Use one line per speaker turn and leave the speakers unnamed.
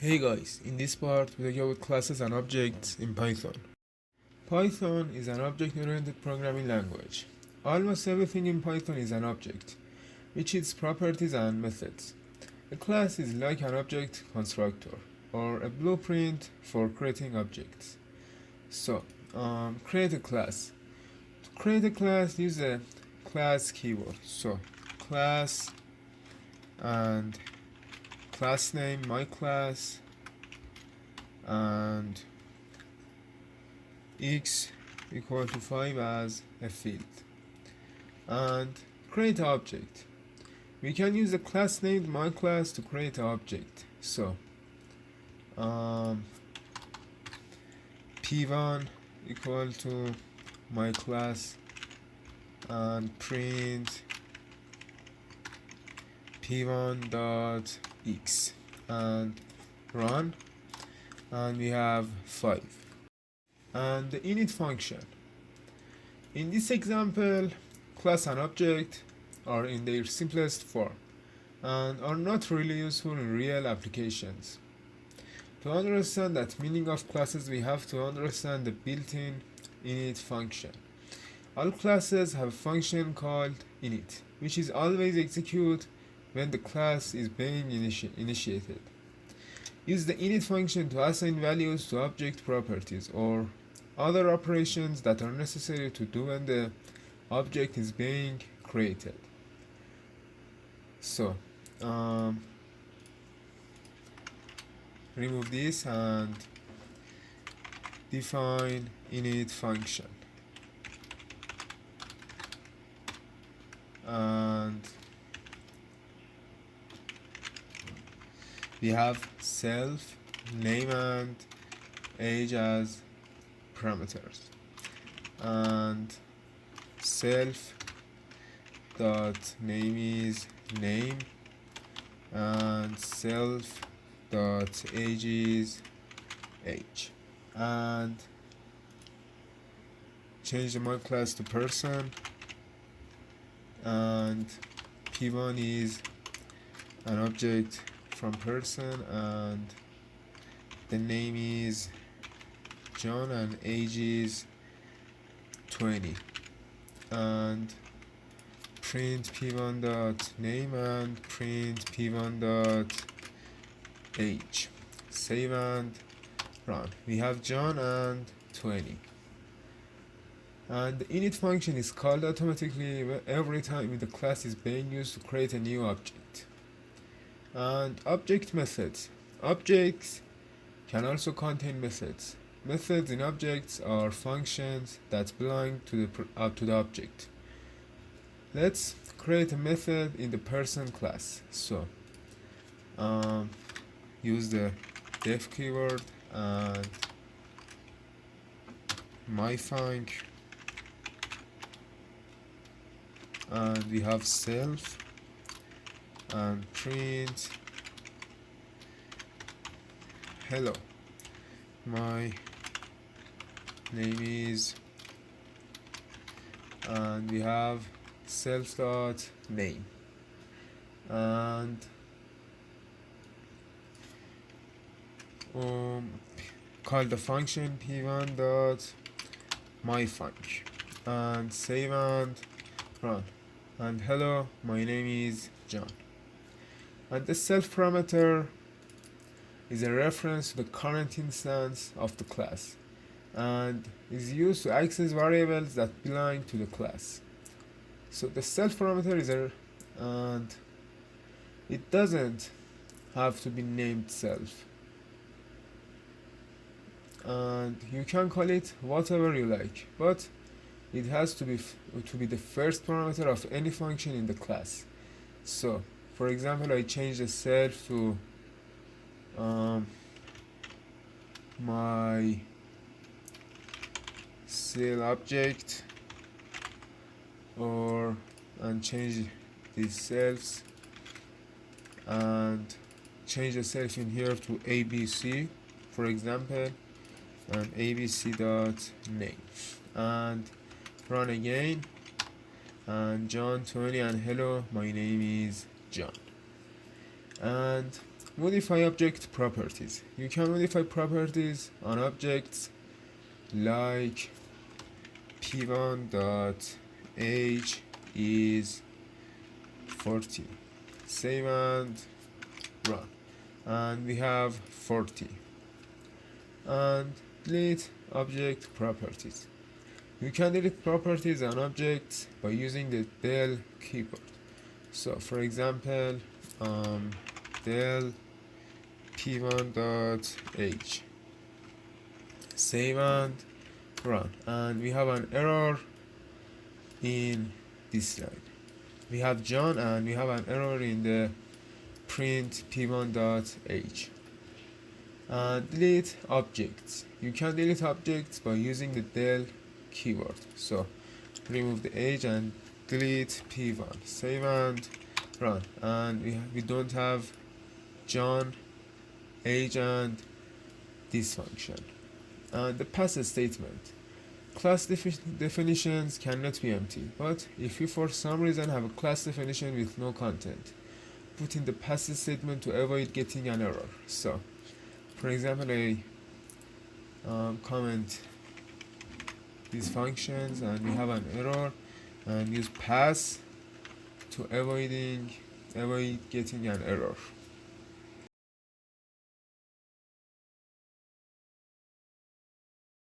Hey guys, in this part we talk about classes and objects in Python. Python is an object-oriented programming language. Almost everything in Python is an object, with its properties and methods. A class is like an object constructor, or a blueprint for creating objects. So, create a class. To create a class, use the class keyword. So, class and class name, my class, and x equal to 5 as a field, and create an object. We can use the class named my class to create an object. So p1 equal to my class and print p1 dot x and run, and we have 5. And the init function. In this example, class and object are in their simplest form and are not really useful in real applications. To understand that meaning of classes, we have to understand the built-in init function. All classes have a function called init, which is always executed when the class is being initiated. Use the init function to assign values to object properties or other operations that are necessary to do when the object is being created. So, remove this and define init function. And we have self, name, and age as parameters, and self dot name is name, and self dot age is age, and change the my class to person, and p1 is an object from person, and the name is John and age is 20, and print p1 dot name and print p1 dot age. Save and run. We have John and 20. And the init function is called automatically every time the class is being used to create a new object. And object methods. Objects can also contain methods. Methods in objects are functions that belong to the object. Let's create a method in the person class. So use the def keyword and myfunc, and we have self and print hello, my name is, and we have self dot name, and call the function p1 dot myfunc, and save and run, and hello, my name is John. And the self parameter is a reference to the current instance of the class and is used to access variables that belong to the class. So the self parameter is and it doesn't have to be named self, and you can call it whatever you like, but it has to be the first parameter of any function in the class. So for example, I change the self to my cell object, and change these selves and change the self in here to abc, for example, and abc dot name, and run again, and John 20 and hello, my name is John. And Modify object properties. You can modify properties on objects like p1 dot age is 40. Save and run. And we have 40. And delete object properties. You can delete properties on objects by using the del keyword. So for example, del p1.age. Save and run. And we have an error in this line. We have John and we have an error in the print p1.age. And delete objects. You can delete objects by using the del keyword. So remove the age and delete p1. Save and run. And we don't have John, age, and this function. And the pass statement. Class definitions cannot be empty, but if you for some reason have a class definition with no content, put in the pass statement to avoid getting an error. So for example, I comment these functions and we have an error, and use pass to avoid getting an error.